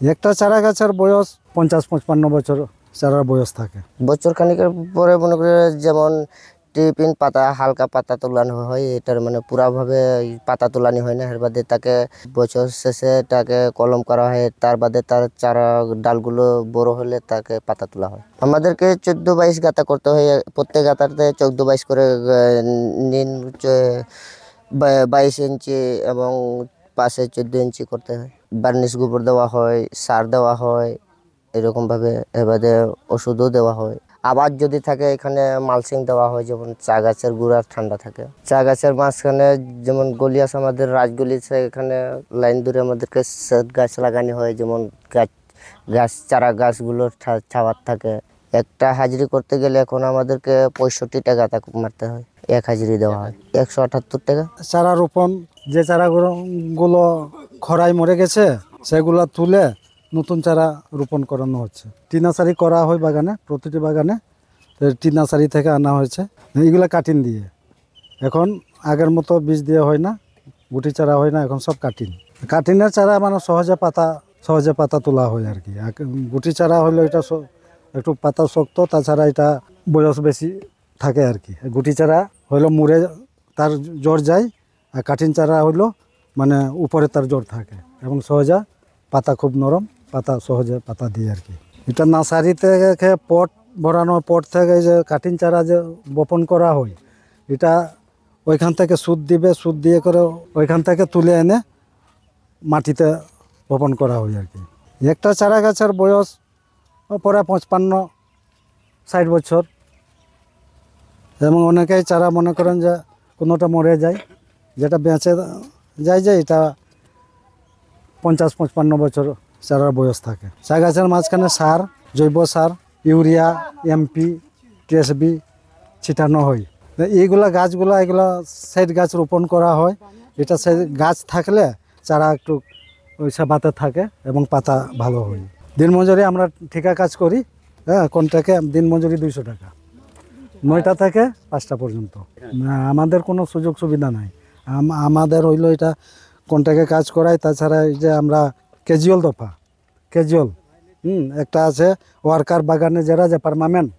একটা চারা গাছের বয়স 50-55 বছর চারার বয়স থাকে। বছর খানিকের পরে মনে করে যেমন টিপিন পাতা হালকা পাতা তোলানো হয়, এটার মানে পুরাভাবে পাতা তোলানি হয় না। এর বাদে তাকে বছর শেষে তাকে কলম করা হয়, তার বাদে তার চারা ডালগুলো বড় হলে তাকে পাতা তোলা হয়। আমাদেরকে 14-22 গাঁথা করতে হয়, প্রত্যেক গাঁথাতে 14-22 করে নিন 22 ইঞ্চি এবং পাশে 14 ইঞ্চি করতে হয়। বার্নিশ গোবর দেওয়া হয়, সার দেওয়া হয়, এরকমভাবে এবারে ওষুধও দেওয়া হয়। আবার যদি থাকে এখানে মালচিং দেওয়া হয়, যেমন চা গাছের গুঁড়া ঠান্ডা থাকে। চা গাছের মাঝখানে যেমন গলি আছে আমাদের রাজগলি, এখানে লাইন ধরে আমাদেরকে গাছ লাগানো হয়, যেমন গাছ চারা গাছগুলো ছাওয়ার থাকে। একটা হাজিরি করতে গেলে এখন আমাদেরকে 65 টাকা মারতে হয়, এক হাজিরি দেওয়া হয় 178 টাকা। চারা রোপণ, যে চারাগুলো খরায় মরে গেছে সেগুলো তুলে নতুন চারা রোপণ করানো হচ্ছে। টিনাসারি করা হয় বাগানে, প্রতিটি বাগানে টিনাসারি থেকে আনা হয়েছে। এইগুলো কাটিং দিয়ে, এখন আগের মতো বীজ দিয়ে হয় না, গুটি চারা হয় না, এখন সব কাটিংয়ের চারা মানে সহজে পাতা তোলা হয় আর কি। গুটি চারা হলে এটা একটু পাতা শক্ত, তাছাড়া এটা বয়স বেশি থাকে আর কি। গুটি চারা হইলো মুড়ে তার জ্বর যায়, আর কাঠিন চারা হইলো মানে উপরে তার জ্বর থাকে এবং সহজে পাতা খুব নরম, পাতা সহজে পাতা দিয়ে আর কি। এটা নার্সারি থেকে পট ভরানো, পট থেকে যে কাঠিন চারা যে বপন করা হয়, এটা ওইখান থেকে সুদ দিবে, সুদ দিয়ে করে ওইখান থেকে তুলে এনে মাটিতে বপন করা হয় আর কি। একটা চারা গাছের বয়স পরে 55-60 বছর, এবং অনেকেই চারা মনে করেন যে কোনোটা মরে যায়, যেটা বেঁচে যায় যে এটা 50-55 বছর চারার বয়স থাকে। চা গাছের মাঝখানে সার, জৈব সার, ইউরিয়া, এমপি, টিএসবি ছিটানো হয়। এইগুলা গাছগুলা এগুলা সাইড গাছ রোপণ করা হয়। এটা সাইড গাছ থাকলে চারা একটু ওই সেবাতে থাকে এবং পাতা ভালো হয়। দিনমজুরি আমরা ঠিকা কাজ করি, হ্যাঁ, কন্ট্রাক্টে দিনমজুরি 200 টাকা, 9টা থেকে 5টা পর্যন্ত। আমাদের কোনো সুযোগ সুবিধা নাই। আমাদের হইলো এটা কন্ট্রাক্টে কাজ করাই, তাছাড়া এই যে আমরা ক্যাজুয়াল একটা আছে ওয়ার্কার বাগানে যারা যে পার্মানেন্ট,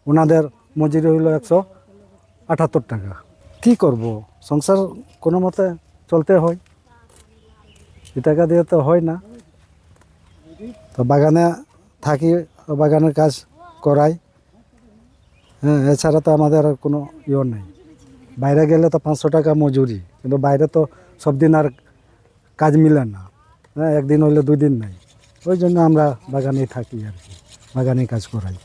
ওনাদের মজুরি হইলো 178 টাকা। কি করব, সংসার কোনো মতে চলতে হয়, এ টাকা দিয়ে তো হয় না। তো বাগানে থাকি, বাগানের কাজ করাই, হ্যাঁ, এছাড়া তো আমাদের আর কোনো নেই। বাইরে গেলে তো 500 টাকা মজুরি, কিন্তু বাইরে তো সব দিন আর কাজ মিলে না, হ্যাঁ, একদিন হইলে 2 দিন নাই। ওই জন্য আমরা বাগানেই থাকি আর কি, বাগানেই কাজ করাই।